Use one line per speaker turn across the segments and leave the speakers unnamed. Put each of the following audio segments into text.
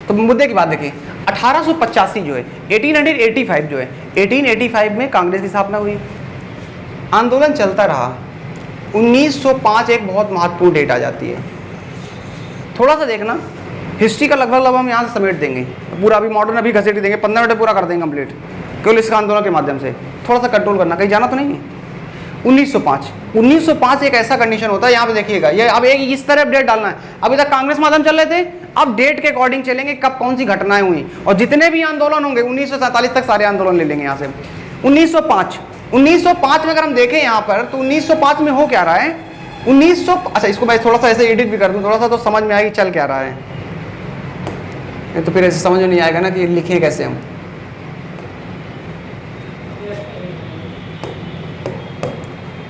तो मुद्दे की बात देखिए, 1885 जो है 1885 जो है 1885 में कांग्रेस की स्थापना हुई, आंदोलन चलता रहा। 1905 एक बहुत महत्वपूर्ण डेट आ जाती है। थोड़ा सा देखना, हिस्ट्री का लगभग हम यहाँ से समेट देंगे पूरा, अभी मॉडर्न अभी घसीट देंगे, 15 मिनट पूरा कर देंगे कंप्लीट, केवल इसका आंदोलन के माध्यम से। थोड़ा सा कंट्रोल करना, कहीं जाना तो नहीं है। 1905 एक ऐसा कंडीशन होता है, यहाँ पे देखिएगा, ये अब एक इस तरह डेट डालना है। अभी तक कांग्रेस माध्यम चल रहे थे, अब डेट के अकॉर्डिंग चलेंगे कब कौन सी घटनाएं हुई, और जितने भी आंदोलन होंगे 1947 तक सारे आंदोलन ले लेंगे यहाँ से। 1905 में अगर हम देखें यहाँ पर, तो 1905 में हो क्या रहा है, अच्छा इसको मैं थोड़ा सा ऐसे एडिट भी कर दूँ, थोड़ा सा तो समझ में आएगी चल क्या रहा है, तो फिर ऐसे समझ में नहीं आएगा ना कि लिखे कैसे हम।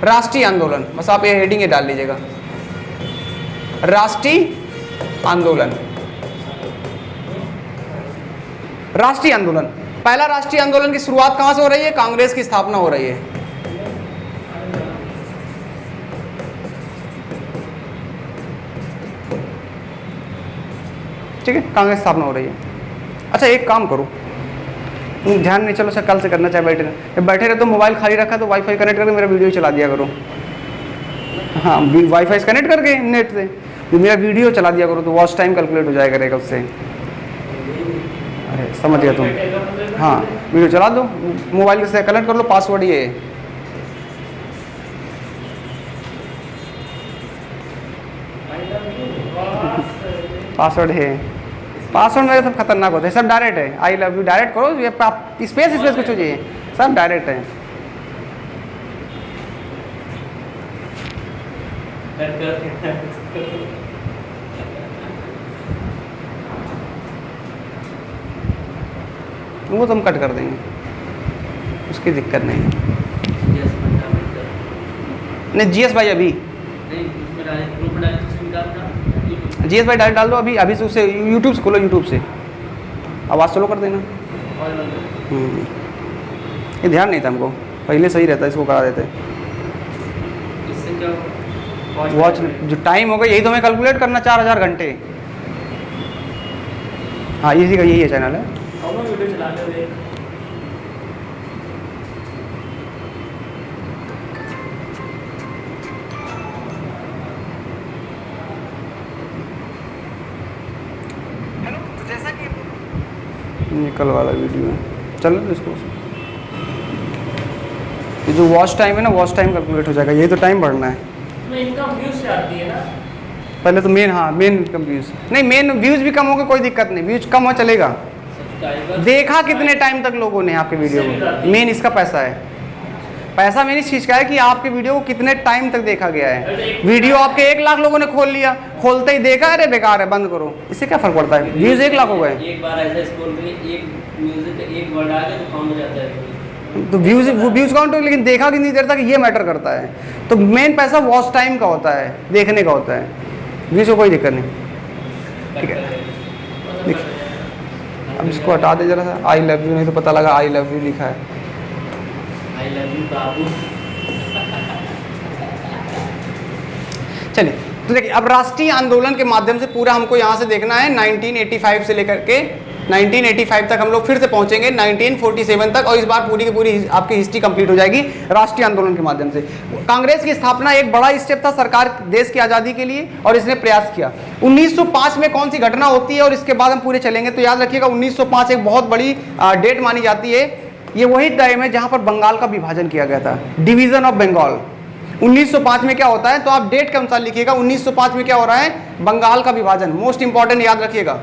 राष्ट्रीय आंदोलन, बस आप ये हेडिंग डाल लीजिएगा, राष्ट्रीय आंदोलन। राष्ट्रीय आंदोलन, पहला राष्ट्रीय आंदोलन की शुरुआत कहां से हो रही है, कांग्रेस की स्थापना हो रही है। ठीक है, कांग्रेस स्थापना हो रही है। अच्छा एक काम करो, ध्यान नहीं, चलो सर कल से करना, चाहे बैठे रहे तो मोबाइल खाली रखा तो वाईफाई कनेक्ट करके मेरा वीडियो चला दिया करो। हाँ, वाईफाई कनेक्ट करके नेट से मेरा वीडियो चला दिया करो, तो वॉच टाइम कैलकुलेट हो जाया करेगा उससे। अरे समझ गया तुम, हाँ वीडियो चला दो, मोबाइल से कनेक्ट कर लो, पासवर्ड ये है। पासवर्ड है, पासवर्ड मेरे सब खतरनाक होते हैं, सब डायरेक्ट है। आई लव यू डायरेक्ट करो, ये स्पेस कुछ हो चाहिए, सब डायरेक्ट है। वो तो हम कट कर देंगे, उसकी दिक्कत नहीं है। नहीं जीएस भाई अभी जीएस भाई डायरेक्ट डाल दो, अभी से उससे यूट्यूब से खोलो, यूट्यूब से आवाज़ स्लो कर देना। ये ध्यान नहीं था हमको, पहले सही रहता, इसको करा देते। वॉच जो टाइम होगा यही तो हमें कैलकुलेट करना, 4000 घंटे। हाँ इसी का यही है चैनल है। कल वाला वीडियो है, चलो इसको, ये जो वॉच टाइम है ना, वॉच टाइम कैलकुलेट हो जाएगा, यही तो टाइम बढ़ना है।
इनकम व्यूज से आती है ना
पहले तो मेन, हाँ मेन इनकम व्यूज, नहीं मेन व्यूज भी कम होगा कोई दिक्कत नहीं, व्यूज कम हो चलेगा। देखा कितने टाइम तक लोगों ने आपके वीडियो को, मेन इसका पैसा है। पैसा मेन इस चीज़ का है कि आपके वीडियो को कितने टाइम तक देखा गया है। वीडियो आपके 1 लाख लोगों ने खोल लिया, खोलते ही देखा अरे बेकार है बंद करो, इससे क्या फर्क पड़ता है, व्यूज 1 लाख हो गए।
एक बार ऐसा स्क्रॉल करिए, एक म्यूजिक का एक वर्ड आ गया तो काउंट हो जाता है,
तो व्यूज काउंट हो, लेकिन देखा कितनी देर तक ये मैटर करता है। तो मेन पैसा वॉच टाइम का होता है, देखने का होता है, व्यूज को कोई दिक्कत नहीं। ठीक है, अब इसको हटा दे जरा सा, आई लव यू, नहीं तो पता लगा आई लव यू लिखा है।
आई लव यू बाबू।
चलिए तो देखिए, अब राष्ट्रीय आंदोलन के माध्यम से पूरा हमको यहाँ से देखना है 1985 से लेकर के 1985 तक हम लोग फिर से पहुंचेंगे 1947 तक, और इस बार पूरी की पूरी आपकी हिस्ट्री कंप्लीट हो जाएगी राष्ट्रीय आंदोलन के माध्यम से। कांग्रेस की स्थापना एक बड़ा स्टेप था सरकार देश की आज़ादी के लिए, और इसने प्रयास किया। 1905 में कौन सी घटना होती है और इसके बाद हम पूरे चलेंगे, तो याद रखिएगा 1905 एक बहुत बड़ी डेट मानी जाती है। ये वही टाइम है जहाँ पर बंगाल का विभाजन किया गया था, डिवीजन ऑफ बंगाल। 1905 में क्या होता है, तो आप डेट के अनुसार लिखिएगा, 1905 में क्या हो रहा है, बंगाल का विभाजन। मोस्ट इंपॉर्टेंट याद रखिएगा,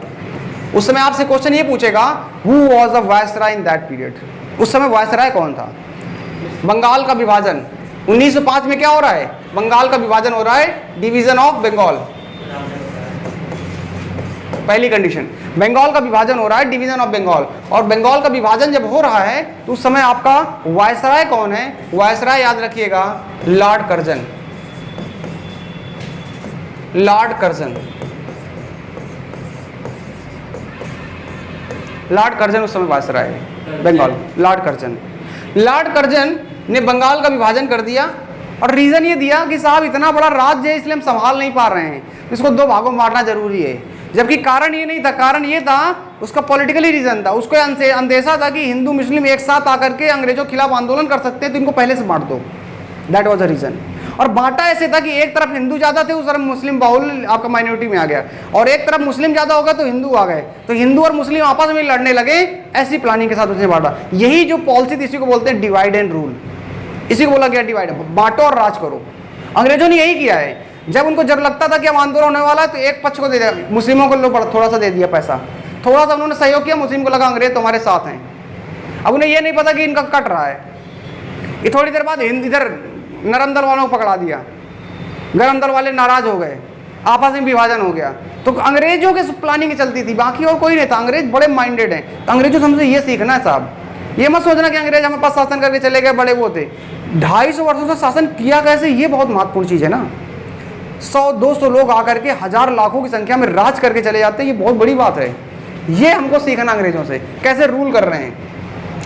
उस समय आपसे क्वेश्चन ये पूछेगा who was the viceroy in that period, उस समय वायसराय कौन था। बंगाल का विभाजन 1905 में क्या हो रहा है, बंगाल का विभाजन हो रहा है, डिवीजन ऑफ बंगाल। पहली कंडीशन, बंगाल का विभाजन हो रहा है, डिवीजन ऑफ बंगाल। और बंगाल का विभाजन जब हो रहा है तो उस समय आपका वायसराय कौन है, वायसराय याद रखिएगा Lord Curzon. Lord Curzon, Lord Curzon उस समय वायसराय है Bengal. Lord Curzon, Lord Curzon ने बंगाल का विभाजन कर दिया, और रीजन ये दिया कि साहब इतना बड़ा राज्य है इसलिए हम संभाल नहीं पा रहे हैं, इसको 2 भागों में बांटना जरूरी है। जबकि कारण ये नहीं था, कारण ये था उसका पॉलिटिकली रीजन था, उसको अंदेशा था कि हिंदू मुस्लिम एक साथ आकर के अंग्रेजों के खिलाफ आंदोलन कर सकते हैं, तो इनको पहले से बांट दो। That was the reason. और बांटा ऐसे था कि एक तरफ हिंदू ज़्यादा थे, उस तरफ मुस्लिम बाहुल आपका माइनॉरिटी में आ गया, और एक तरफ मुस्लिम ज़्यादा होगा तो हिंदू आ गए, तो हिंदू और मुस्लिम आपस में लड़ने लगे। ऐसी प्लानिंग के साथ उसने बांटा। यही जो पॉलिसी थी, इसी को बोलते हैं डिवाइड एंड रूल, इसी को बोला गया डिवाइड, बांटो और राज करो। अंग्रेजों ने यही किया है। जब उनको जब लगता था कि अब आंदोलन होने वाला है तो एक पक्ष को दे दिया, मुस्लिमों को लोग थोड़ा सा दे दिया पैसा, थोड़ा सा उन्होंने सहयोग किया, मुस्लिम को लगा अंग्रेज तुम्हारे साथ हैं। अब उन्हें यह नहीं पता कि इनका कट रहा है। ये थोड़ी देर बाद इधर नरम दल वालों को पकड़ा दिया, गरम दल वाले नाराज हो गए, आपस में विभाजन हो गया। तो अंग्रेजों के प्लानिंग चलती थी, बाकी और कोई नहीं था। अंग्रेज बड़े माइंडेड हैं, तो अंग्रेजों से हमसे ये सीखना है साहब। ये मत सोचना कि अंग्रेज हमारे पास शासन करके चले गए, बड़े वो थे। 250 वर्षों से शासन किया कैसे, ये बहुत महत्वपूर्ण चीज़ है ना। 100-200 लोग आकर के हजार लाखों की संख्या में राज करके चले जाते हैं, ये बहुत बड़ी बात है। ये हमको सीखना अंग्रेजों से, कैसे रूल कर रहे हैं।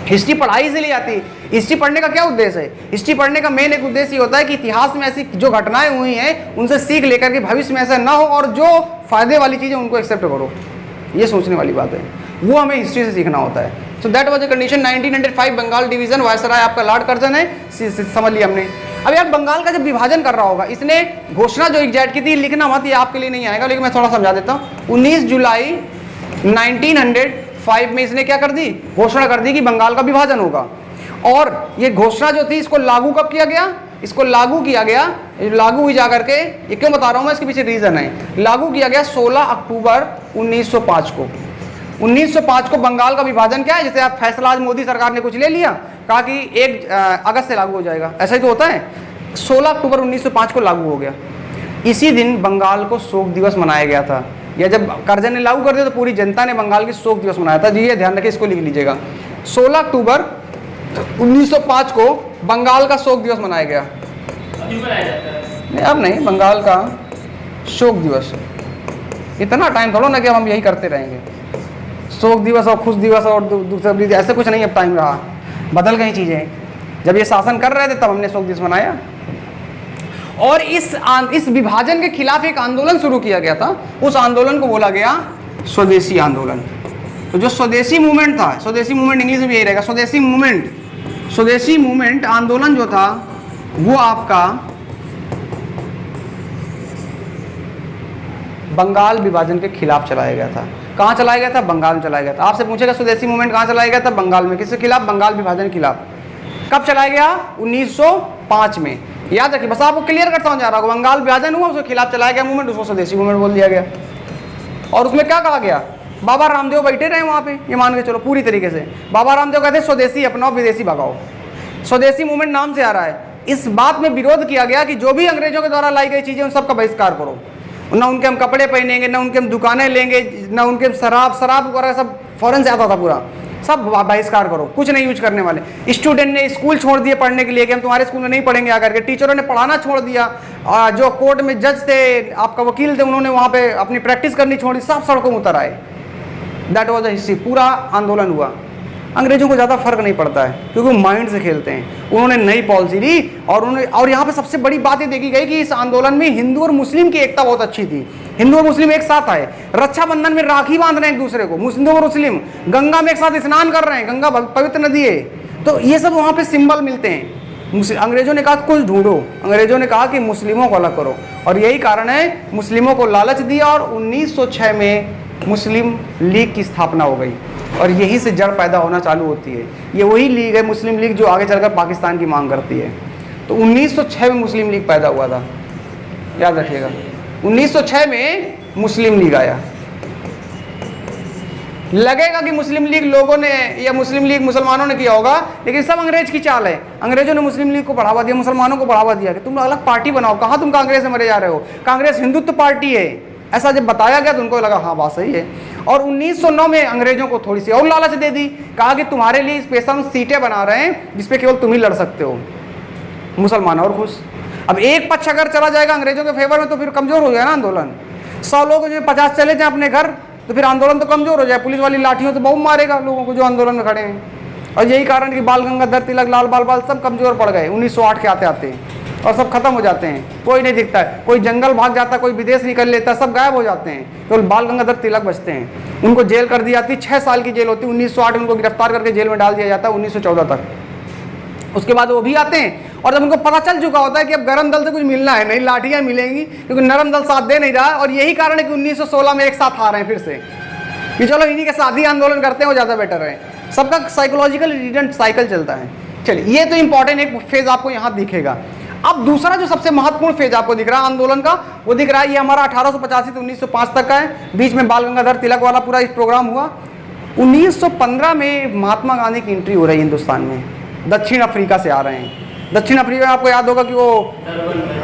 हिस्ट्री पढ़ाई इसलिए आती है। हिस्ट्री पढ़ने का क्या उद्देश्य है? हिस्ट्री पढ़ने का मेन एक उद्देश्य ये होता है कि इतिहास में ऐसी जो घटनाएं हुई हैं उनसे सीख लेकर के भविष्य में ऐसा ना हो, और जो फायदे वाली चीज़ें उनको एक्सेप्ट करो। ये सोचने वाली बात है, वो हमें हिस्ट्री से सीखना होता है। So that was the condition. 1905 Bengal division, viceroy आपका लॉर्ड कर्जन है, समझ लिया हमने। अब यार बंगाल का जब विभाजन कर रहा होगा, इसने घोषणा जो एग्जैक्ट की थी, लिखना मत, ये आपके लिए नहीं आएगा, लेकिन मैं थोड़ा समझा देता हूँ। 19 जुलाई 1905 में इसने क्या कर दी, घोषणा कर दी कि बंगाल का विभाजन होगा। और ये घोषणा जो थी, इसको लागू कब किया गया? इसको लागू किया गया, लागू हुई जाकर के, ये क्यों बता रहा हूँ मैं, इसके पीछे रीजन है। लागू किया गया 16 अक्टूबर 1905 को। 1905 को बंगाल का विभाजन क्या है, जैसे आप फैसला आज मोदी सरकार ने कुछ ले लिया, कहा कि 1 अगस्त से लागू हो जाएगा, ऐसा ही तो होता है। 16 अक्टूबर 1905 को लागू हो गया। इसी दिन बंगाल को शोक दिवस मनाया गया था, या जब कर्जन ने लागू कर दिया तो पूरी जनता ने बंगाल की शोक दिवस मनाया था। जी ये ध्यान रखिए, इसको लिख लीजिएगा। 16 अक्टूबर 1905 को बंगाल का शोक दिवस मनाया गया।
अभी मनाया जाता है?
नहीं, अब नहीं, बंगाल का शोक दिवस। इतना टाइम थोड़ा ना कि हम यही करते रहेंगे, शोक दिवस और खुश दिवस और दूसरा ऐसे कुछ नहीं अब टाइम रहा, बदल गई चीज़ें। जब ये शासन कर रहे थे तब हमने शोक दिवस मनाया। और इस विभाजन के खिलाफ एक आंदोलन शुरू किया गया था, उस आंदोलन को बोला गया स्वदेशी आंदोलन। तो जो स्वदेशी मूवमेंट था, स्वदेशी मूवमेंट इंग्लिश में भी यही रहेगा, स्वदेशी मूवमेंट आंदोलन जो था वो आपका बंगाल विभाजन के खिलाफ चलाया गया था। कहाँ चलाया गया था? बंगाल में चलाया गया था। आपसे पूछेगा स्वदेशी मूवमेंट कहाँ चलाया गया था? बंगाल में। किसके खिलाफ? बंगाल विभाजन के खिलाफ। कब चलाया गया? 1905 में। याद रखिए, बस आपको क्लियर करता हूँ जा रहा हूँ। बंगाल विभाजन हुआ, उसके खिलाफ चलाया गया मूवमेंट, उसको स्वदेशी मूवमेंट बोल दिया गया। और उसमें क्या कहा गया? बाबा रामदेव बैठे रहे वहाँ पे, ये मान के चलो पूरी तरीके से। बाबा रामदेव कहते स्वदेशी अपनाओ, विदेशी भगाओ। स्वदेशी मूवमेंट नाम से आ रहा है। इस बात में विरोध किया गया कि जो भी अंग्रेजों के द्वारा लाई गई चीज़ें उन सबका बहिष्कार करो। ना उनके हम कपड़े पहनेंगे, ना उनके हम दुकानें लेंगे, ना उनके शराब वगैरह सब फॉरेन से आता था पूरा, सब बहिष्कार करो, कुछ नहीं यूज करने वाले। स्टूडेंट ने स्कूल छोड़ दिए पढ़ने के लिए कि हम तुम्हारे स्कूल में नहीं पढ़ेंगे आकर के। टीचरों ने पढ़ाना छोड़ दिया। जो कोर्ट में जज थे, आपका वकील थे, उन्होंने वहाँ पे अपनी प्रैक्टिस करनी छोड़ी, सब सड़कों में उतर आए। That was the history. पूरा आंदोलन हुआ। अंग्रेजों को ज़्यादा फर्क नहीं पड़ता है क्योंकि वो माइंड से खेलते हैं। उन्होंने नई पॉलिसी ली और यहाँ पे सबसे बड़ी बात ये देखी गई कि इस आंदोलन में हिंदू और मुस्लिम की एकता बहुत अच्छी थी। हिंदू और मुस्लिम एक साथ आए, रक्षाबंधन में राखी बांध रहे हैं एक दूसरे को, हिंदू और मुस्लिम गंगा में एक साथ स्नान कर रहे हैं, गंगा पवित्र नदी है। तो ये सब वहाँ पे सिंबल मिलते हैं। अंग्रेजों ने कहा कुछ ढूंढो, अंग्रेजों ने कहा कि मुस्लिमों को अलग करो, और यही कारण है मुस्लिमों को लालच दिया और 1906 में मुस्लिम लीग की स्थापना हो गई। और यहीं से जड़ पैदा होना चालू होती है। ये वही लीग है, मुस्लिम लीग, जो आगे चलकर पाकिस्तान की मांग करती है। तो 1906 में मुस्लिम लीग पैदा हुआ था, याद रखिएगा। 1906 में मुस्लिम लीग आया। लगेगा कि मुस्लिम लीग लोगों ने या मुस्लिम लीग मुसलमानों ने किया होगा, लेकिन सब अंग्रेज की चाल है। अंग्रेजों ने मुस्लिम लीग को बढ़ावा दिया, मुसलमानों को बढ़ावा दिया कि तुम अलग पार्टी बनाओ। कहाँ तुम कांग्रेस से मरे जा रहे हो, कांग्रेस हिंदुत्व पार्टी है, ऐसा जब बताया गया तो उनको लगा हाँ बात सही है। और 1909 में अंग्रेजों को थोड़ी सी और लालच दे दी, कहा कि तुम्हारे लिए स्पेशल सीटें बना रहे हैं जिसपे केवल तुम ही लड़ सकते हो। मुसलमान और खुश। अब एक पक्ष अगर चला जाएगा अंग्रेजों के फेवर में तो फिर कमजोर हो जाए ना आंदोलन। 100 लोग जो 50 चले जाए अपने घर तो फिर आंदोलन तो कमजोर हो जाए। पुलिस वाली लाठियों से बहुत मारेगा लोगों को जो आंदोलन में खड़े हैं। और यही कारण कि बाल गंगाधर तिलक, लाल बाल सब कमजोर पड़ गए 1908 के आते आते। और सब खत्म हो जाते हैं, कोई नहीं दिखता है, कोई जंगल भाग जाता है, कोई विदेश निकल लेता है, सब गायब हो जाते हैं, केवल बाल गंगाधर तिलक बचते हैं। उनको जेल कर दी जाती, 6 साल की जेल होती, 1908 उनको गिरफ्तार करके जेल में डाल दिया जाता है, 1914 तक। उसके बाद वो भी आते हैं और जब उनको पता चल चुका होता है कि अब गरम दल से कुछ मिलना है नहीं, लाठियां मिलेंगी, क्योंकि नरम दल साथ दे नहीं रहा, और यही कारण है कि 1916 में एक साथ आ रहे हैं फिर से कि चलो इन्हीं के साथ ही आंदोलन करते हैं, वो ज़्यादा बेटर है। सबका साइकोलॉजिकल रिडंट साइकिल चलता है। चलिए, ये तो इंपॉर्टेंट एक फेज आपको यहाँ दिखेगा। अब दूसरा जो सबसे महत्वपूर्ण फेज आपको दिख रहा है आंदोलन का, वो दिख रहा है, ये हमारा 1885 से 1905 तक का है, बीच में बाल गंगाधर तिलक वाला पूरा इस प्रोग्राम हुआ। 1915 में महात्मा गांधी की एंट्री हो रही है हिंदुस्तान में, दक्षिण अफ्रीका से आ रहे हैं। दक्षिण अफ्रीका में आपको याद होगा कि वो,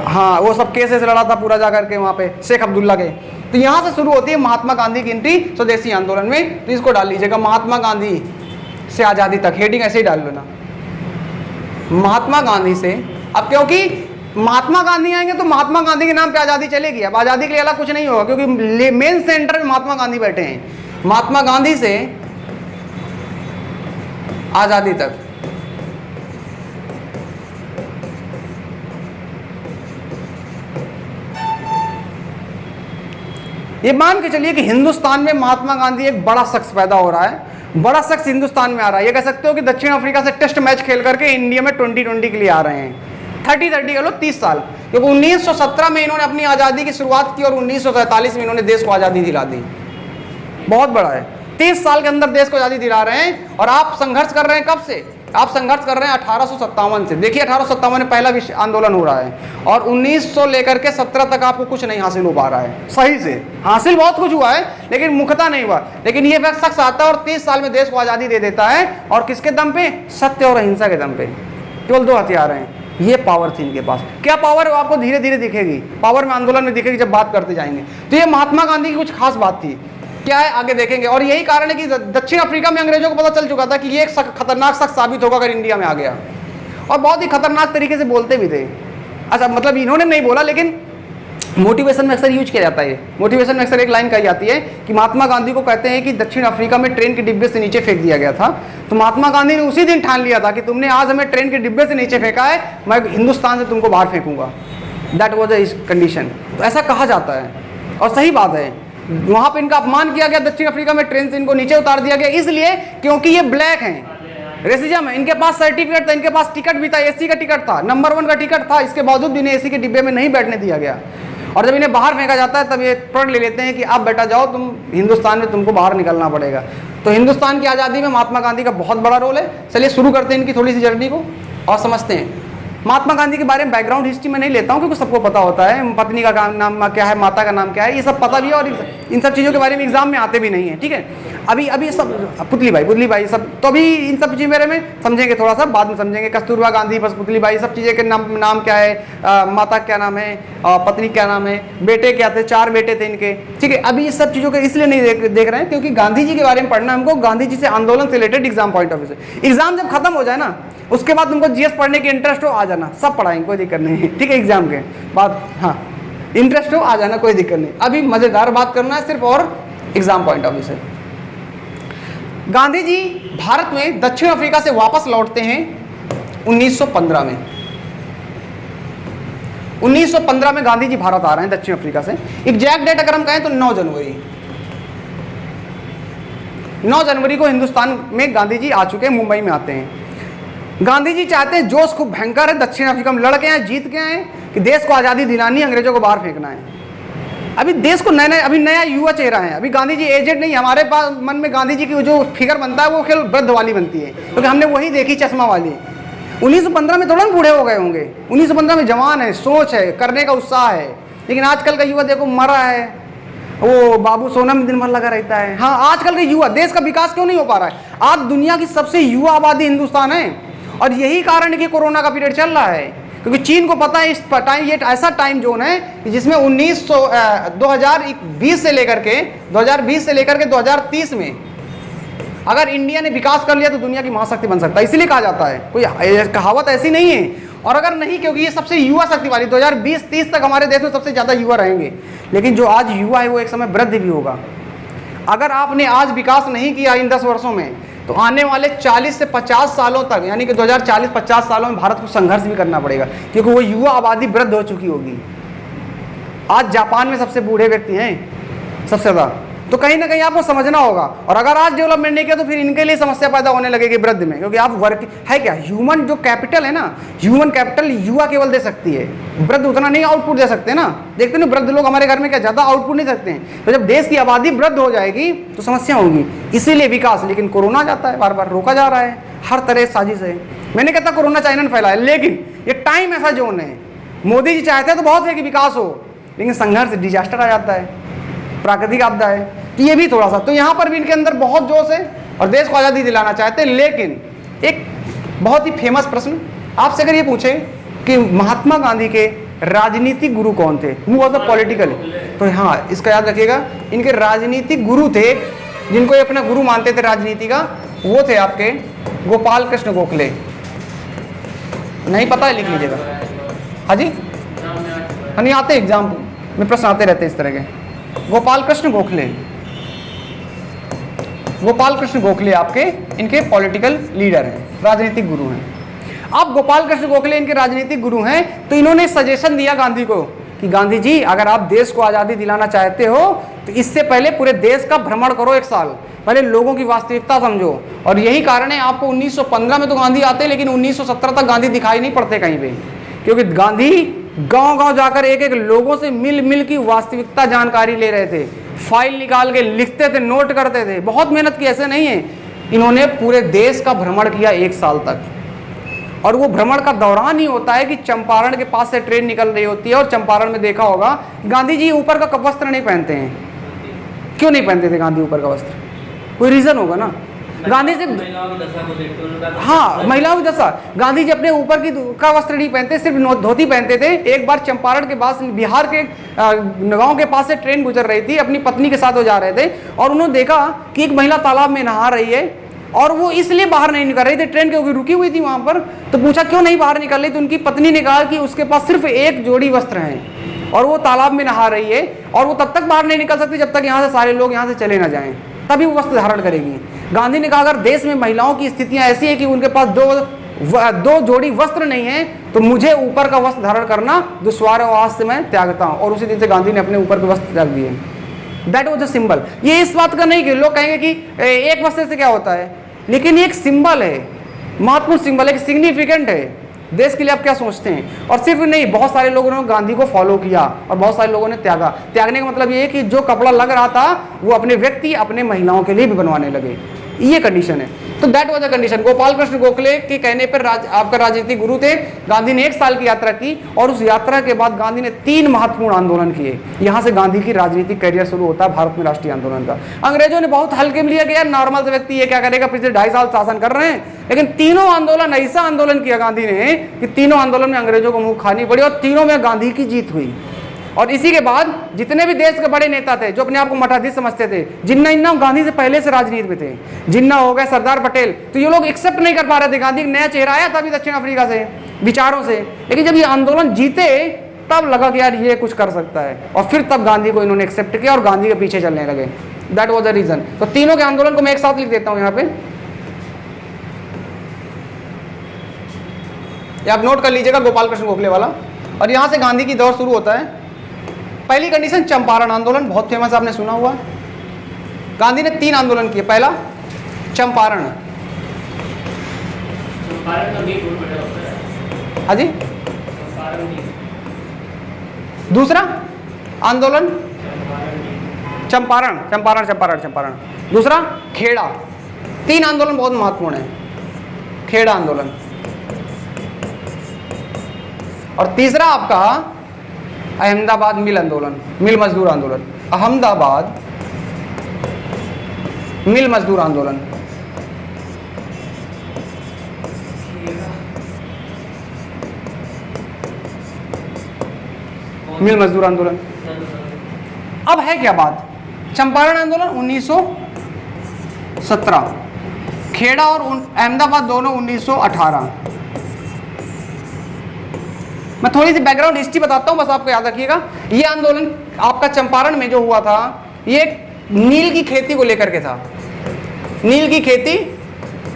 हाँ, वो सब केसेस लड़ा था पूरा जा करके वहाँ पे शेख अब्दुल्ला के। तो यहाँ से शुरू होती है महात्मा गांधी की एंट्री स्वदेशी आंदोलन में। तो इसको डाल लीजिएगा, महात्मा गांधी से आज़ादी तक, हेडिंग ऐसे ही डाल लो ना, महात्मा गांधी से। अब क्योंकि महात्मा गांधी आएंगे तो महात्मा गांधी के नाम पे आज़ादी चलेगी, अब आज़ादी के लिए अलग कुछ नहीं होगा, क्योंकि मेन सेंटर में महात्मा गांधी बैठे हैं। महात्मा गांधी से आज़ादी तक, ये मान के चलिए कि हिंदुस्तान में महात्मा गांधी एक बड़ा शख्स पैदा हो रहा है, बड़ा शख्स हिंदुस्तान में आ रहा है। ये कह सकते हो कि दक्षिण अफ्रीका से टेस्ट मैच खेल करके इंडिया में 2020 के लिए आ रहे हैं। 30 कह लो 30 साल, क्योंकि 1917 में इन्होंने अपनी आज़ादी की शुरुआत की और 1947 में इन्होंने देश को आज़ादी दिला दी। बहुत बड़ा है, 30 साल के अंदर देश को आज़ादी दिला रहे हैं। और आप संघर्ष कर रहे हैं कब से? आप संघर्ष कर रहे हैं 1857 से। देखिए 1857 में पहला विश्व आंदोलन हो रहा है और 1900 लेकर के 17 तक आपको कुछ नहीं हासिल हो पा रहा है। सही से हासिल बहुत कुछ हुआ है लेकिन मुख्यतः नहीं हुआ। लेकिन ये शख्स आता है और 30 साल में देश को आज़ादी दे देता है, और किसके दम पे? सत्य और अहिंसा के दम पे। केवल 2 हथियार हैं, ये पावर थी इनके पास। क्या पावर है आपको धीरे धीरे दिखेगी, पावर में आंदोलन में दिखेगी जब बात करते जाएंगे। तो ये महात्मा गांधी की कुछ खास बात थी, क्या है आगे देखेंगे। और यही कारण है कि दक्षिण अफ्रीका में अंग्रेजों को पता चल चुका था कि ये एक खतरनाक शख्स साबित होगा अगर इंडिया में आ गया, और बहुत ही खतरनाक तरीके से बोलते भी थे। अच्छा, मतलब इन्होंने नहीं बोला, लेकिन मोटिवेशन में अक्सर यूज किया जाता है। मोटिवेशन में अक्सर एक लाइन कही जाती है कि महात्मा गांधी को कहते हैं कि दक्षिण अफ्रीका में ट्रेन के डिब्बे से नीचे फेंक दिया गया था, तो महात्मा गांधी ने उसी दिन ठान लिया था कि तुमने आज हमें ट्रेन के डिब्बे से नीचे फेंका है, मैं हिंदुस्तान से तुमको बाहर फेंकूंगा। That was the condition. तो ऐसा कहा जाता है और सही बात है। वहाँ पे इनका अपमान किया गया, दक्षिण अफ्रीका में ट्रेन से इनको नीचे उतार दिया गया, इसलिए क्योंकि ये ब्लैक हैं, रेसिज्म है। इनके पास सर्टिफिकेट था, इनके पास टिकट भी था, एसी का टिकट था, नंबर 1 का टिकट था, इसके बावजूद भी इन्हें एसी के डिब्बे में नहीं बैठने दिया गया। और जब इन्हें बाहर फेंका जाता है तब ये प्रण ले लेते हैं कि अब बेटा जाओ, तुम हिंदुस्तान में तुमको बाहर निकलना पड़ेगा। तो हिंदुस्तान की आज़ादी में महात्मा गांधी का बहुत बड़ा रोल है। चलिए शुरू करते हैं इनकी थोड़ी सी जर्नी को और समझते हैं। महात्मा गांधी के बारे में बैकग्राउंड हिस्ट्री में नहीं लेता हूँ क्योंकि सबको पता होता है, पत्नी का नाम क्या है, माता का नाम क्या है, ये सब पता भी है, और इन सब चीज़ों के बारे में एग्जाम में आते भी नहीं है। ठीक है, अभी सब पुतली बाई सब, तो अभी इन सब चीज़ों बारे में समझेंगे, थोड़ा सा बाद में समझेंगे। कस्तूरबा गांधी, बस पुतली बाई, सब चीज़ें के नाम क्या है, माता क्या नाम है, पत्नी क्या नाम है, बेटे क्या थे, 4 बेटे थे इनके। ठीक है, अभी इस सब चीज़ों को इसलिए नहीं देख रहे हैं क्योंकि गांधी जी के बारे में पढ़ना हमको, गांधी जी से आंदोलन से related exam point of view से। एग्जाम जब खत्म हो जाए ना, उसके बाद तुमको जीएस पढ़ने की इंटरेस्ट हो, आ जाना, सब पढ़ाएंगे, कोई दिक्कत नहीं है। ठीक है, एग्जाम के बाद हाँ इंटरेस्ट हो, आ जाना, कोई दिक्कत नहीं। अभी मज़ेदार बात करना है सिर्फ और एग्जाम पॉइंट ऑफ व्यू से। गांधी जी भारत में दक्षिण अफ्रीका से वापस लौटते हैं 1915 में। 1915 में गांधी जी भारत आ रहे हैं दक्षिण अफ्रीका से। एग्जैक्ट डेट अगर हम कहें तो 9 जनवरी को हिंदुस्तान में गांधी जी आ चुके हैं, मुंबई में आते हैं। गांधी जी चाहते हैं, जोश खूब भयंकर है, दक्षिण अफ्रीका में लड़ के आए, जीत के आए कि देश को आज़ादी दिलानी है, अंग्रेजों को बाहर फेंकना है। अभी देश को नया युवा चेहरा है। अभी गांधी जी एजेड नहीं, हमारे पास मन में गांधी जी की जो फिगर बनता है वो केवल वृद्ध वाली बनती है, क्योंकि हमने वही देखी चश्मा वाली। 1915 में थोड़ा बूढ़े हो गए होंगे, 1915 में जवान है, सोच है, करने का उत्साह है। लेकिन आजकल का युवा देखो मरा है, वो बाबू सोना में दिन भर लगा रहता है। हाँ, आजकल का युवा, देश का विकास क्यों नहीं हो पा रहा है? आज दुनिया की सबसे युवा आबादी हिंदुस्तान है, और यही कारण है कि कोरोना का पीरियड चल रहा है, क्योंकि चीन को पता है इस टाइम, ये ऐसा टाइम जोन है जिसमें 2020 से लेकर के 2030 में अगर इंडिया ने विकास कर लिया तो दुनिया की महाशक्ति बन सकता है। इसलिए कहा जाता है, कोई कहावत ऐसी नहीं है। और अगर नहीं, क्योंकि ये सबसे युवा शक्ति वाली 2020-30 तक हमारे देश में सबसे ज़्यादा युवा रहेंगे। लेकिन जो आज युवा है वो एक समय वृद्ध भी होगा। अगर आपने आज विकास नहीं किया इन 10 वर्षों में, तो आने वाले 40 से 50 सालों तक, यानी कि 2040-50 सालों में भारत को संघर्ष भी करना पड़ेगा, क्योंकि वो युवा आबादी वृद्ध हो चुकी होगी। आज जापान में सबसे बूढ़े व्यक्ति हैं सबसे ज़्यादा। तो कहीं ना कहीं आपको समझना होगा, और अगर आज डेवलपमेंट नहीं किया तो फिर इनके लिए समस्या पैदा होने लगेगी वृद्ध में, क्योंकि आप वर्क है क्या, ह्यूमन जो कैपिटल है ना, ह्यूमन कैपिटल युवा केवल दे सकती है, वृद्ध उतना नहीं आउटपुट दे सकते ना। देखते ना वृद्ध लोग हमारे घर में क्या ज़्यादा आउटपुट नहीं सकते हैं। तो जब देश की आबादी वृद्ध हो जाएगी तो समस्या होगी, इसीलिए विकास। लेकिन कोरोना जाता है, बार बार रोका जा रहा है, हर तरह साजिश है। मैंने कहता कोरोना चाइना ने फैलाया, लेकिन ये टाइम ऐसा जोन है, मोदी जी चाहते हैं तो बहुत है कि विकास हो, लेकिन संघर्ष डिजास्टर आ जाता है, प्राकृतिक आपदा है, तो ये भी थोड़ा सा। तो यहाँ पर भी इनके अंदर बहुत जोश है और देश को आज़ादी दिलाना चाहते हैं। लेकिन एक बहुत ही फेमस प्रश्न आपसे अगर ये पूछे कि महात्मा गांधी के राजनीतिक गुरु कौन थे, हु वाज द पॉलिटिकल, तो हाँ इसका याद रखिएगा, इनके राजनीतिक गुरु थे जिनको ये अपना गुरु मानते थे राजनीति का, वो थे आपके गोपाल कृष्ण गोखले। नहीं पता है लिख लीजिएगा। हाँ जी, हाँ नहीं आते एग्जाम में प्रश्न आते रहते इस तरह के। गोपाल कृष्ण गोखले, गोपाल कृष्ण गोखले आपके इनके पॉलिटिकल लीडर हैं, राजनीतिक गुरु हैं। अब गोपाल कृष्ण गोखले इनके राजनीतिक गुरु हैं, तो इन्होंने सजेशन दिया गांधी को कि गांधी जी अगर आप देश को आज़ादी दिलाना चाहते हो तो इससे पहले पूरे देश का भ्रमण करो, 1 साल पहले लोगों की वास्तविकता समझो। और यही कारण है आपको 1915 में तो गांधी आते, लेकिन 1917 तक गांधी दिखाई नहीं पड़ते कहीं पे, क्योंकि गांधी गांव-गांव जाकर एक एक लोगों से मिल मिल की वास्तविकता जानकारी ले रहे थे, फाइल निकाल के लिखते थे, नोट करते थे, बहुत मेहनत की। ऐसे नहीं है, इन्होंने पूरे देश का भ्रमण किया 1 साल तक। और वो भ्रमण का दौरान ही होता है कि चंपारण के पास से ट्रेन निकल रही होती है, और चंपारण में देखा होगा गांधी जी ऊपर का वस्त्र नहीं पहनते हैं। क्यों नहीं पहनते थे गांधी ऊपर का वस्त्र? कोई रीजन होगा ना। गांधी जी, हाँ महिलाओं की दशा, गांधी जी अपने ऊपर की का वस्त्र नहीं पहनते, सिर्फ धोती पहनते थे। एक बार चंपारण के पास, बिहार के गांव के पास से ट्रेन गुजर रही थी, अपनी पत्नी के साथ वो जा रहे थे, और उन्होंने देखा कि एक महिला तालाब में नहा रही है, और वो इसलिए बाहर नहीं निकल रही थी, ट्रेन क्योंकि रुकी हुई थी वहां पर। तो पूछा क्यों नहीं बाहर निकल रही, तो उनकी पत्नी ने कहा कि उसके पास सिर्फ एक जोड़ी वस्त्र हैं और वो तालाब में नहा रही है, और वो तब तक बाहर नहीं निकल सकती जब तक यहाँ से सारे लोग यहाँ से चले ना जाएं, तभी वो वस्त्र धारण करेगी। गांधी ने कहा अगर देश में महिलाओं की स्थितियां ऐसी है कि उनके पास दो जोड़ी वस्त्र नहीं है, तो मुझे ऊपर का वस्त्र धारण करना दुश्वार है, आज से मैं त्यागता हूं। और उसी दिन से गांधी ने अपने ऊपर के वस्त्र त्याग दिए। That was the symbol. ये इस बात का नहीं कि लोग कहेंगे कि एक वस्त्र से क्या होता है, लेकिन ये एक सिंबल है, महत्वपूर्ण सिंबल है, सिग्निफिकेंट है देश के लिए। आप क्या सोचते हैं? और सिर्फ नहीं, बहुत सारे लोगों ने गांधी को फॉलो किया और बहुत सारे लोगों ने त्यागा। त्यागने का मतलब ये है कि जो कपड़ा लग रहा था वो अपने व्यक्ति, अपने महिलाओं के लिए भी बनवाने लगे, ये कंडीशन है। तो that was the condition. Gopal Krishna Gokhale के कहने पर आपका राजनीतिक गुरु थे। गांधी ने 1 साल की यात्रा की, और उस यात्रा के बाद गांधी ने 3 महत्वपूर्ण आंदोलन किए। यहाँ से गांधी की राजनीतिक करियर शुरू होता है भारत में राष्ट्रीय आंदोलन का। अंग्रेजों ने बहुत हल्के में लिया कि यार नॉर्मल से व्यक्ति ये क्या करेगा, पिछले 2.5 साल शासन कर रहे हैं, लेकिन तीनों आंदोलन, ऐसा आंदोलन किया गांधी ने कि तीनों आंदोलन में अंग्रेजों को मुंह खानी पड़ी, और तीनों में गांधी की जीत हुई। और इसी के बाद जितने भी देश के बड़े नेता थे जो अपने आप को मठाधीश समझते थे, जिन्ना गांधी से पहले से राजनीति में थे, जिन्ना हो गए सरदार पटेल, तो ये लोग एक्सेप्ट नहीं कर पा रहे थे। गांधी एक नया चेहरा आया था अभी दक्षिण अफ्रीका से विचारों से, लेकिन जब ये आंदोलन जीते तब लगा कि यार ये कुछ कर सकता है, और फिर तब गांधी को इन्होंने एक्सेप्ट किया और गांधी के पीछे चलने लगे। That was the reason. तो तीनों के आंदोलन को मैं एक साथ लिख देता हूं यहाँ पे, आप नोट कर लीजिएगा गोपाल कृष्ण गोखले वाला। और यहाँ से गांधी की दौर शुरू होता है। पहली कंडीशन चंपारण आंदोलन, बहुत फेमस, आपने सुना हुआ। गांधी ने 3 आंदोलन किए। पहला चंपारण, हाँ जी। दूसरा आंदोलन चंपारण, चंपारण चंपारण चंपारण। दूसरा खेड़ा। 3 आंदोलन बहुत महत्वपूर्ण है। खेड़ा आंदोलन, और तीसरा आपका अहमदाबाद मिल आंदोलन, मिल मजदूर आंदोलन। अहमदाबाद मिल मजदूर आंदोलन। मिल मजदूर आंदोलन। अब है क्या बात, चंपारण आंदोलन 1917, खेड़ा और अहमदाबाद दोनों 1918। मैं थोड़ी सी बैकग्राउंड हिस्ट्री बताता हूं, बस आपको याद रखिएगा। ये आंदोलन आपका चंपारण में जो हुआ था, ये नील की खेती को लेकर के था। नील की खेती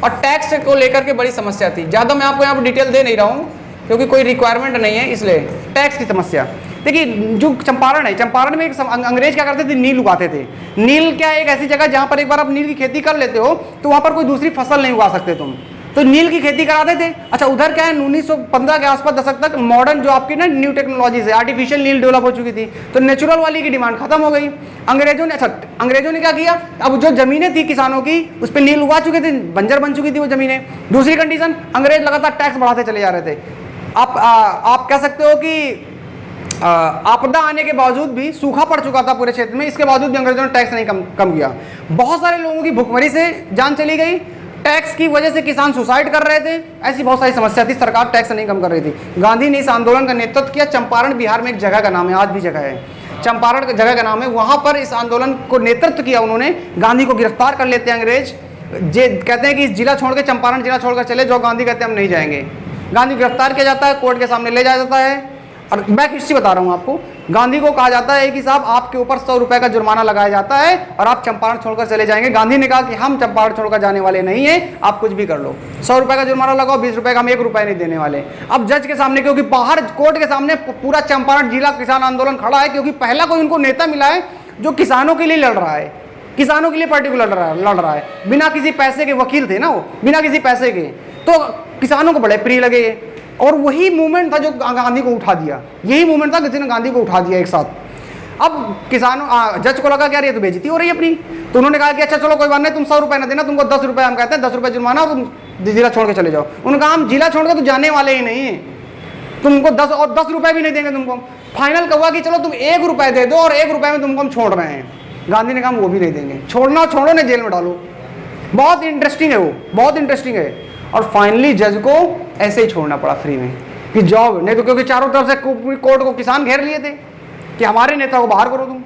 और टैक्स को लेकर के बड़ी समस्या थी। ज़्यादा मैं आपको यहाँ पर डिटेल दे नहीं रहा हूँ क्योंकि कोई रिक्वायरमेंट नहीं है, इसलिए टैक्स की समस्या। देखिए जो चंपारण है, चंपारण में एक अंग्रेज क्या करते थे, नील उगाते थे। नील क्या है, एक ऐसी जगह जहाँ पर एक बार आप नील की खेती कर लेते हो तो वहाँ पर कोई दूसरी फसल नहीं उगा सकते तुम, तो नील की खेती कराते थे। अच्छा उधर क्या है, 1915 के आसपास दशक तक मॉडर्न जो आपकी ना न्यू टेक्नोलॉजी से आर्टिफिशियल नील डेवलप हो चुकी थी, तो नेचुरल वाली की डिमांड खत्म हो गई। अंग्रेजों ने क्या किया, अब जो जमीनें थी किसानों की उस पर नील उगा चुके थे, बंजर बन चुकी थी वो जमीनें। दूसरी कंडीशन, अंग्रेज लगातार टैक्स बढ़ाते चले जा रहे थे। आप कह सकते हो कि आपदा आने के बावजूद भी, सूखा पड़ चुका था पूरे क्षेत्र में, इसके बावजूद भी अंग्रेजों ने टैक्स नहीं कम किया। बहुत सारे लोगों की भुखमरी से जान चली गई, टैक्स की वजह से किसान सुसाइड कर रहे थे, ऐसी बहुत सारी समस्या थी, सरकार टैक्स नहीं कम कर रही थी। गांधी ने इस आंदोलन का नेतृत्व किया। चंपारण बिहार में एक जगह का नाम है, आज भी जगह है, चंपारण जगह का नाम है, वहां पर इस आंदोलन को नेतृत्व किया उन्होंने। गांधी को गिरफ्तार कर लेते हैं अंग्रेज, कहते हैं कि इस जिला छोड़ के, चंपारण जिला छोड़कर चले जाओ, गांधी कहते हैं हम नहीं जाएंगे। गांधी गिरफ्तार किया जाता है, कोर्ट के सामने ले जाया जाता है। और बैक हिस्ट्री बता रहा हूँ आपको, गांधी को कहा जाता है कि साहब आपके ऊपर 100 रुपए का जुर्माना लगाया जाता है और आप चंपारण छोड़कर चले जाएंगे। गांधी ने कहा कि हम चंपारण छोड़कर जाने वाले नहीं हैं, आप कुछ भी कर लो, 100 रुपए का जुर्माना लगाओ, 20 रुपए का हम 1 रुपया नहीं देने वाले। अब जज के सामने, क्योंकि बाहर कोर्ट के सामने पूरा चंपारण जिला किसान आंदोलन खड़ा है, क्योंकि पहला कोई उनको नेता मिला है जो किसानों के लिए लड़ रहा है, किसानों के लिए पर्टिकुलर लड़ रहा है, बिना किसी पैसे के। वकील थे ना वो, बिना किसी पैसे के, तो किसानों को बड़े प्रिय लगे। और वही मूवमेंट था जो गांधी को उठा दिया, यही मूवमेंट था जिसने गांधी को उठा दिया एक साथ। अब किसानों, जज को लगा कि यार ये तो बेइज्जती हो रही है अपनी, तो उन्होंने कहा कि अच्छा चलो कोई बात नहीं, तुम 100 रुपये ना देना, तुमको 10 रुपये हम कहते हैं, 10 रुपये जुर्माना, और तुम जिला छोड़ के चले जाओ। उन्होंने कहा हम जिला छोड़ के तो जाने वाले ही नहीं, तुमको 10 रुपये भी नहीं देंगे तुमको। फाइनल कहा कि चलो तुम 1 रुपये दे दो और 1 रुपये में तुमको हम छोड़ रहे हैं। गांधी ने कहा वो भी नहीं देंगे, छोड़ना छोड़ो, ने जेल में डालो। बहुत इंटरेस्टिंग है वो, बहुत इंटरेस्टिंग है। और फाइनली जज को ऐसे ही छोड़ना पड़ा फ्री में कि जॉब, नहीं तो क्योंकि चारों तरफ से कोर्ट को किसान घेर लिए थे कि हमारे नेता को बाहर करो तुम,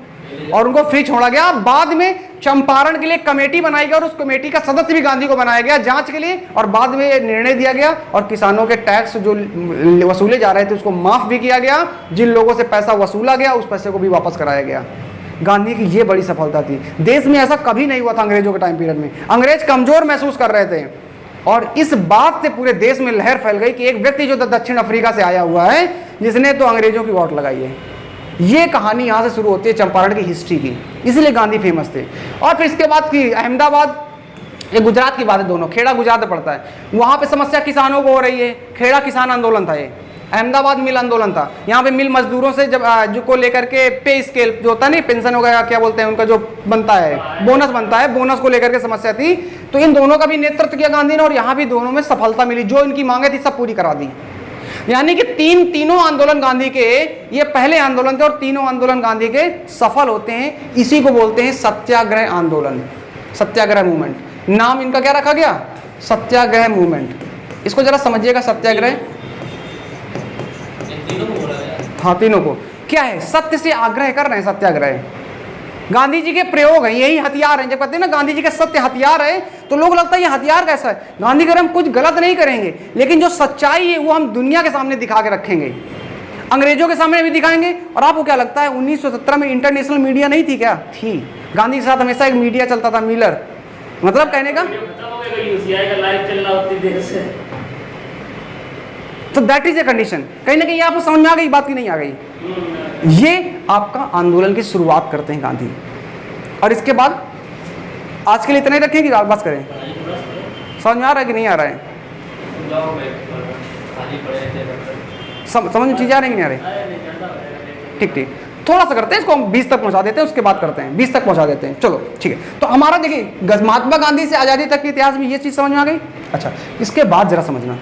और उनको फ्री छोड़ा गया। बाद में चंपारण के लिए कमेटी बनाई गई और उस कमेटी का सदस्य भी गांधी को बनाया गया जांच के लिए, और बाद में ये निर्णय दिया गया और किसानों के टैक्स जो वसूले जा रहे थे उसको माफ भी किया गया। जिन लोगों से पैसा वसूला गया उस पैसे को भी वापस कराया गया। गांधी की ये बड़ी सफलता थी। देश में ऐसा कभी नहीं हुआ था अंग्रेजों के टाइम पीरियड में, अंग्रेज कमजोर महसूस कर रहे थे, और इस बात से पूरे देश में लहर फैल गई कि एक व्यक्ति जो दक्षिण अफ्रीका से आया हुआ है जिसने तो अंग्रेजों की वोट लगाई है। ये कहानी यहाँ से शुरू होती है चंपारण की हिस्ट्री की, इसलिए गांधी फेमस थे। और फिर इसके बाद की अहमदाबाद, ये गुजरात की बात है, दोनों खेड़ा गुजरात पड़ता है, वहाँ पे समस्या किसानों को हो रही है। खेड़ा किसान आंदोलन था, ये अहमदाबाद मिल आंदोलन था। यहाँ पे मिल मजदूरों से जब जो को लेकर के पे स्केल जो होता है नहीं, पेंशन वगैरह क्या बोलते हैं उनका, जो बनता है बोनस बनता है, बोनस को लेकर के समस्या थी। तो इन दोनों का भी नेतृत्व किया गांधी ने और यहाँ भी दोनों में सफलता मिली, जो इनकी मांगे थी सब पूरी करा दी। यानी कि तीनों आंदोलन गांधी के ये पहले आंदोलन थे और तीनों आंदोलन गांधी के सफल होते हैं। इसी को बोलते हैं सत्याग्रह आंदोलन, सत्याग्रह मूवमेंट। नाम इनका क्या रखा गया, सत्याग्रह मूवमेंट। इसको जरा समझिएगा, सत्याग्रह, हाँ तीनों को क्या है, सत्य से आग्रह कर रहे हैं, सत्याग्रह गांधी जी के प्रयोग हैं, यही हथियार हैं। जब कहते हैं ना गांधी जी के सत्य हथियार है, तो लोग लगता है ये हथियार कैसा है। गांधी कह रहे हम कुछ गलत नहीं करेंगे, लेकिन जो सच्चाई है वो हम दुनिया के सामने दिखा के रखेंगे, अंग्रेजों के सामने भी दिखाएंगे। और आपको क्या लगता है 1917 में इंटरनेशनल मीडिया नहीं थी क्या? थी। गांधी के साथ हमेशा एक मीडिया चलता था, मिलर, मतलब कहने का तो दैट इज ए कंडीशन। कहीं ना कहीं आपको समझ में आ गई बात की नहीं आ गई? ये आपका आंदोलन की शुरुआत करते हैं गांधी, और इसके बाद आज के लिए इतना ही रखें कि बस करें। समझ में आ रहा है कि नहीं आ रहा है? समझ में चीज़ें आ रही नहीं आ रही? ठीक ठीक, थोड़ा सा करते हैं इसको, हम 20 तक पहुंचा देते हैं, उसके बाद करते हैं 20 तक पहुंचा देते हैं। चलो ठीक है। तो हमारा देखिए महात्मा गांधी से आज़ादी तक के इतिहास में ये चीज़ समझ में आ गई। अच्छा, इसके बाद जरा समझना,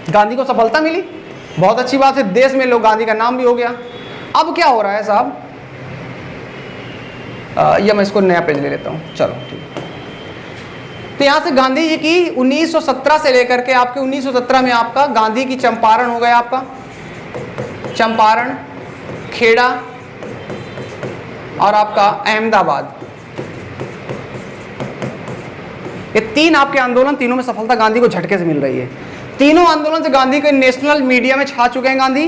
गांधी को सफलता मिली, बहुत अच्छी बात है, देश में लोग गांधी का नाम भी हो गया। अब क्या हो रहा है साहब, या मैं इसको नया पेज ले लेता हूँ, चलो ठीक है। तो यहाँ से गांधी जी की 1917 से लेकर के आपके 1917 में आपका गांधी की चंपारण हो गया, आपका चंपारण, खेड़ा और आपका अहमदाबाद, ये तीन आपके आंदोलन, तीनों में सफलता गांधी को झटके से मिल रही है। तीनों आंदोलन से गांधी के नेशनल मीडिया में छा चुके हैं गांधी।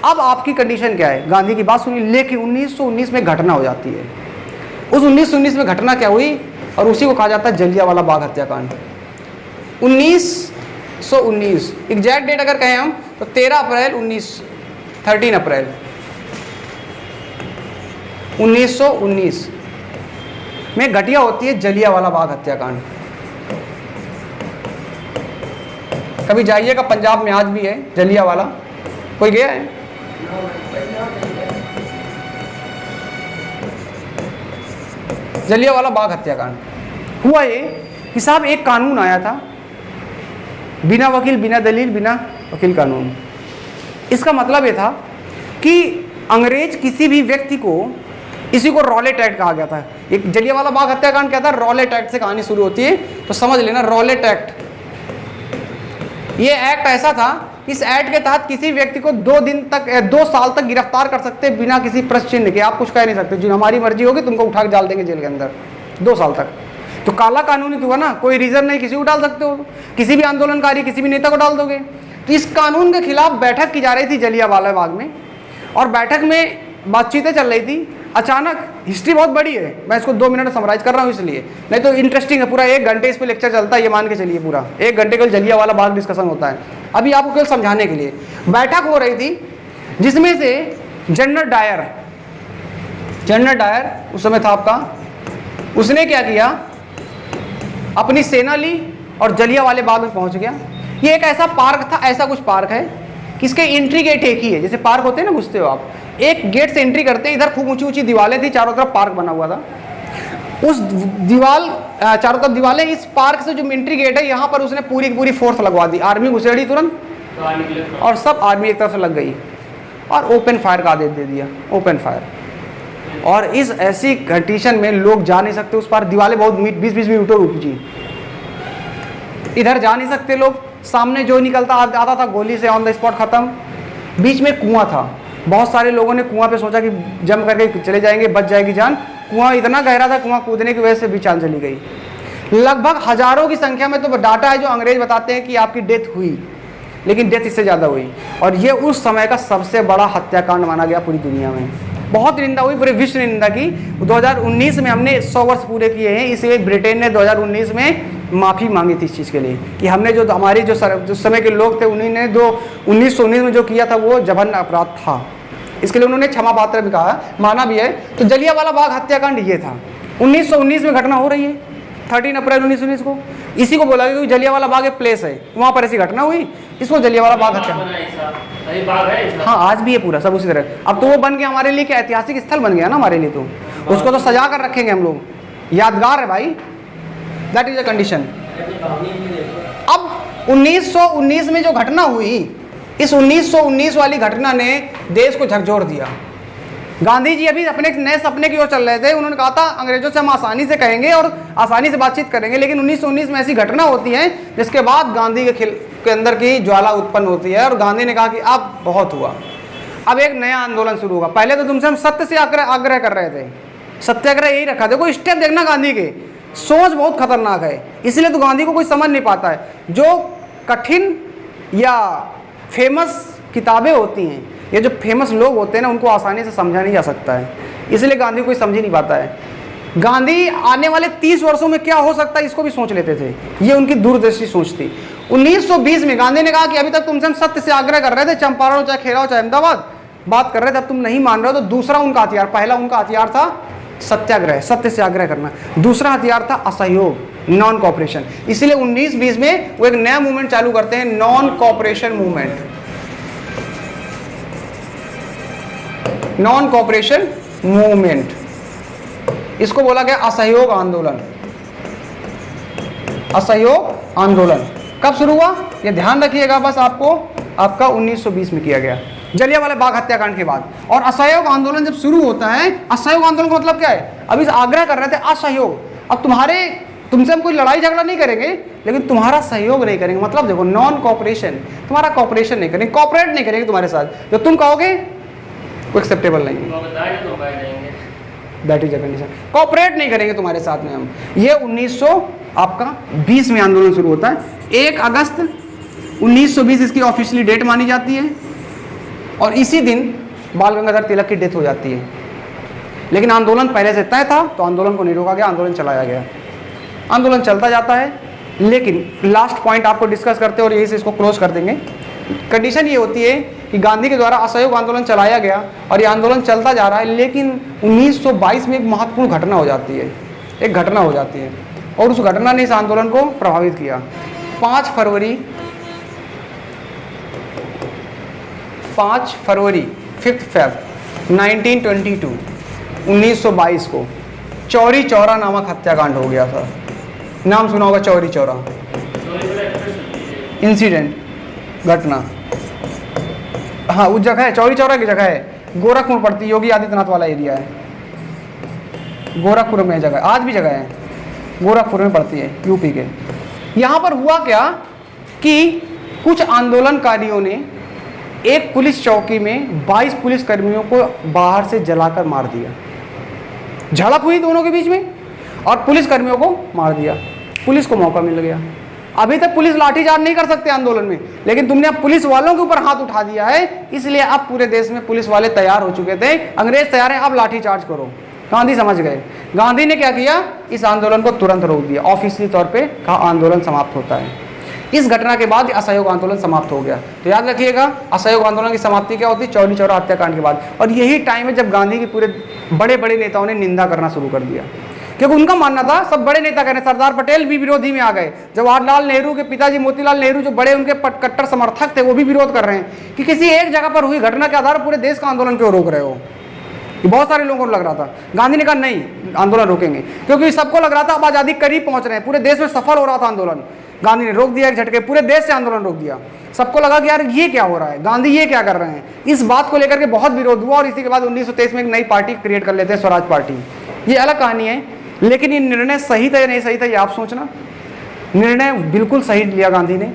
अब आपकी कंडीशन क्या है, गांधी की बात सुनिए, लेकिन 1919 में घटना हो जाती है। उस 1919 में घटना क्या हुई, और उसी को कहा जाता है जलियांवाला बाग हत्याकांड। 1919 एग्जैक्ट डेट अगर कहें हम तो 13 अप्रैल 13 अप्रैल 1919 में घटिया होती है जलियांवाला बाग हत्याकांड। कभी जाइएगा, पंजाब में आज भी है जलियांवाला, कोई गया है? जलियांवाला बाग हत्याकांड हुआ ये कि साहब एक कानून आया था, बिना वकील बिना दलील बिना वकील कानून। इसका मतलब ये था कि अंग्रेज किसी भी व्यक्ति को, इसी को रॉलेट एक्ट कहा गया था। एक जलियांवाला बाग हत्याकांड क्या था? रॉलेट एक्ट से कहानी शुरू होती है, तो समझ लेना रॉलेट एक्ट। ये एक्ट ऐसा था, इस एक्ट के तहत किसी व्यक्ति को 2 साल तक गिरफ्तार कर सकते बिना किसी प्रश्न चिन्ह के। आप कुछ कह नहीं सकते, जो हमारी मर्जी होगी तुमको उठा के डाल देंगे जेल के अंदर 2 साल तक। तो काला कानून ही तो हुआ ना, कोई रीजन नहीं, किसी को डाल सकते हो, किसी भी आंदोलनकारी किसी भी नेता को डाल दोगे। तो इस कानून के खिलाफ बैठक की जा रही थी जलियांवाला बाग में, और बैठक में बातचीतें चल रही थी। अचानक, हिस्ट्री बहुत बड़ी है, मैं इसको 2 मिनट में समराइज कर रहा हूँ इसलिए, नहीं तो इंटरेस्टिंग है, पूरा 1 घंटे इस पर लेक्चर चलता है, ये मान के चलिए पूरा 1 घंटे केवल जलियांवाला बाग डिस्कशन होता है। अभी आपको केवल समझाने के लिए बैठक हो रही थी, जिसमें से जनरल डायर उस समय था आपका, उसने क्या किया, अपनी सेना ली और जलियांवाले बाग में पहुंच गया। ये एक ऐसा पार्क था, ऐसा कुछ पार्क है कि इसके एंट्री गेट एक ही है, जैसे पार्क होते हैं ना, घुसते हो आप, एक गेट से एंट्री करते हैं, इधर खूब ऊंची ऊंची दीवारें थी, चारों तरफ पार्क बना हुआ था। उस दीवार चारों तरफ दीवारें, इस पार्क से जो एंट्री गेट है, यहाँ पर उसने पूरी की पूरी फोर्स लगवा दी, आर्मी घुसेड़ी तुरंत, और सब आर्मी एक तरफ से लग गई और ओपन फायर का आदेश दे दिया, ओपन फायर। और इस ऐसी कंडीशन में लोग जा नहीं सकते उस पार, दीवारें बहुत 20-20 मीटर ऊंची, इधर जा नहीं सकते लोग, सामने जो निकलता आता था गोली से ऑन द स्पॉट खत्म। बीच में कुआं था, बहुत सारे लोगों ने कुआं पे सोचा कि जंप करके चले जाएंगे, बच जाएगी जान। कुआं इतना गहरा था, कुआं कूदने की वजह से भी जान चली गई। लगभग हजारों की संख्या में तो डाटा है जो अंग्रेज बताते हैं कि आपकी डेथ हुई, लेकिन डेथ इससे ज़्यादा हुई। और ये उस समय का सबसे बड़ा हत्याकांड माना गया पूरी दुनिया में। बहुत निंदा हुई, पूरे विश्व ने निंदा की। 2019 में हमने 100 वर्ष पूरे किए हैं, इसलिए ब्रिटेन ने 2019 में माफ़ी मांगी थी इस चीज़ के लिए कि हमने जो हमारी जो समय के लोग थे, उन्हीं ने 1919 में जो किया था वो जघन्य अपराध था। इसके लिए उन्होंने क्षमा पात्र भी कहा, माना भी है। तो जलियांवाला बाग हत्याकांड ये था, 1919 में घटना हो रही है, 13 अप्रैल 1919 को। इसी को बोला गया कि जलियांवाला बाग एक प्लेस है, वहाँ पर ऐसी घटना हुई, इसको जलियांवाला बाग हत्याकांड। हाँ, आज भी है पूरा सब उसी तरह। अब तो वो बन गया हमारे लिए क्या ऐतिहासिक स्थल बन गया ना हमारे लिए, तो उसको तो सजा कर रखेंगे हम लोग, यादगार है भाई, दैट इज द कंडीशन। अब 1919 में जो घटना हुई, इस 1919 वाली घटना ने देश को झकझोर दिया। गांधी जी अभी अपने नए सपने की ओर चल रहे थे। उन्होंने कहा था अंग्रेजों से हम आसानी से कहेंगे और आसानी से बातचीत करेंगे, लेकिन 1919 में ऐसी घटना होती है जिसके बाद गांधी के अंदर की ज्वाला उत्पन्न होती है, और गांधी ने कहा कि अब बहुत हुआ, अब एक नया आंदोलन शुरू होगा। पहले तो तुमसे हम सत्य से आग्रह कर रहे थे, सत्याग्रह यही रखा। देखो स्टेप देखना, गांधी के सोच बहुत खतरनाक है, इसलिए तो गांधी को कोई समझ नहीं पाता है। जो कठिन या फेमस किताबें होती हैं, ये जो फेमस लोग होते हैं ना, उनको आसानी से समझा नहीं जा सकता है, इसलिए गांधी कोई समझ ही नहीं पाता है। गांधी आने वाले 30 वर्षों में क्या हो सकता है इसको भी सोच लेते थे, ये उनकी दूरदर्शी सोच थी। 1920 में गांधी ने कहा कि अभी तक तुमसे हम सत्य से आग्रह कर रहे थे, चंपारण चाहे खेरा चाहे अहमदाबाद बात कर रहे थे, अब तुम नहीं मान रहे हो। तो दूसरा उनका हथियार, पहला उनका हथियार था सत्याग्रह, सत्य से आग्रह करना। दूसरा हथियार था असहयोग, नॉन कॉपरेशन। इसलिए 1920 में वो एक नया मूवमेंट चालू करते हैं, non cooperation movement. Non cooperation movement, इसको बोला गया असहयोग आंदोलन। असहयोग आंदोलन कब शुरू हुआ ये ध्यान रखिएगा बस आपको, आपका 1920 में किया गया, जलियांवाला बाग हत्याकांड के बाद। और असहयोग आंदोलन जब शुरू होता है, असहयोग आंदोलन का मतलब क्या है? अभी आग्रह कर रहे थे असहयोग, अब तुमसे हम कोई लड़ाई झगड़ा नहीं करेंगे, लेकिन तुम्हारा सहयोग नहीं करेंगे। मतलब देखो, नॉन कॉपरेशन, तुम्हारा कॉपरेशन नहीं करेंगे, कॉपरेट नहीं करेंगे तुम्हारे साथ, जो तुम कहोगे वो एक्सेप्टेबल नहीं है, that is the condition. Cooperate नहीं करेंगे तुम्हारे साथ में हम। ये 1920 में आंदोलन शुरू होता है। 1 अगस्त 1920 इसकी ऑफिशियली डेट मानी जाती है, और इसी दिन बाल गंगाधर तिलक की डेथ हो जाती है। लेकिन आंदोलन पहले से तय था, तो आंदोलन को नहीं रोका गया, आंदोलन चलाया गया। आंदोलन चलता जाता है, लेकिन लास्ट पॉइंट आपको डिस्कस करते हैं और यही से इसको क्लोज कर देंगे। कंडीशन ये होती है कि गांधी के द्वारा असहयोग आंदोलन चलाया गया और ये आंदोलन चलता जा रहा है, लेकिन 1922 में एक महत्वपूर्ण घटना हो जाती है, एक घटना हो जाती है और उस घटना ने इस आंदोलन को प्रभावित किया। 5 फरवरी 5 फेब 1922 को चौरी चौरा नामक हत्याकांड हो गया था। नाम सुना होगा चौरी चौरा इंसिडेंट, घटना। हाँ, उस जगह है, चौरी चौरा की जगह है, गोरखपुर पड़ती है, योगी आदित्यनाथ वाला एरिया है, गोरखपुर में जगह, आज भी जगह है, गोरखपुर में पड़ती है, यूपी के। यहाँ पर हुआ क्या कि कुछ आंदोलनकारियों ने एक पुलिस चौकी में 22 पुलिस कर्मियों को बाहर से जलाकर मार दिया। झड़प हुई दोनों के बीच में और पुलिस कर्मियों को मार दिया। पुलिस को मौका मिल गया। अभी तक पुलिस लाठीचार्ज नहीं कर सकते आंदोलन में, लेकिन तुमने अब पुलिस वालों के ऊपर हाथ उठा दिया है, इसलिए अब पूरे देश में पुलिस वाले तैयार हो चुके थे, अंग्रेज तैयार हैं, अब लाठीचार्ज करो। गांधी समझ गए। गांधी ने क्या किया, इस आंदोलन को तुरंत रोक दिया, ऑफिशियली तौर पे कहा आंदोलन समाप्त होता है। इस घटना के बाद असहयोग आंदोलन समाप्त हो गया। तो याद रखिएगा, असहयोग आंदोलन की समाप्ति क्या होती है, चौरी चौरा हत्याकांड के बाद। और यही टाइम है जब गांधी के पूरे बड़े बड़े नेताओं ने निंदा करना शुरू कर दिया, क्योंकि उनका मानना था, सब बड़े नेता कह रहे, सरदार पटेल भी विरोधी में आ गए, जवाहरलाल नेहरू के पिताजी मोतीलाल नेहरू जो बड़े उनके कट्टर समर्थक थे वो भी विरोध कर रहे हैं कि किसी एक जगह पर हुई घटना के आधार पर पूरे देश का आंदोलन क्यों रोक रहे हो। बहुत सारे लोगों को लग रहा था। गांधी ने कहा नहीं, आंदोलन रोकेंगे, क्योंकि सबको लग रहा था अब आज़ादी करीब पहुंच रहे हैं, पूरे देश में सफल हो रहा था आंदोलन। गांधी ने रोक दिया एक झटके, पूरे देश से आंदोलन रोक दिया। सबको लगा कि यार ये क्या हो रहा है, गांधी ये क्या कर रहे हैं। इस बात को लेकर के बहुत विरोध हुआ और इसी के बाद 1923 में एक नई पार्टी क्रिएट कर लेते हैं, स्वराज पार्टी। ये अलग कहानी है, लेकिन ये निर्णय सही था या नहीं सही था ये आप सोचना। निर्णय बिल्कुल सही लिया गांधी ने,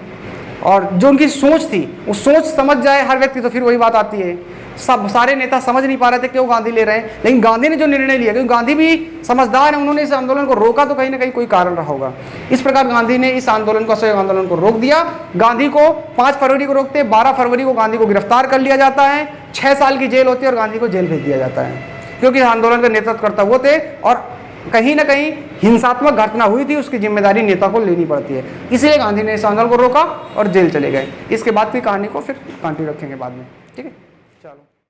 और जो उनकी सोच थी वो सोच समझ जाए हर व्यक्ति तो फिर वही बात आती है। सब सारे नेता समझ नहीं पा रहे थे क्यों गांधी ले रहे हैं, लेकिन गांधी ने जो निर्णय लिया, क्योंकि गांधी भी समझदार है, उन्होंने इस आंदोलन को रोका तो कहीं ना कहीं कोई कारण रहा होगा। इस प्रकार गांधी ने इस आंदोलन को, असहयोग आंदोलन को रोक दिया। गांधी को 5 फरवरी को रोकते, 12 फरवरी को गांधी को गिरफ्तार कर लिया जाता है, 6 साल की जेल होती है और गांधी को जेल भेज दिया जाता है, क्योंकि आंदोलन का नेतृत्व करता वो थे और कहीं ना कहीं हिंसात्मक घटना हुई थी, उसकी जिम्मेदारी नेता को लेनी पड़ती है। इसलिए गांधी ने इस आंदोलन को रोका और जेल चले गए। इसके बाद की कहानी को फिर कंटिन्यू रखेंगे बाद में, ठीक है। चलो।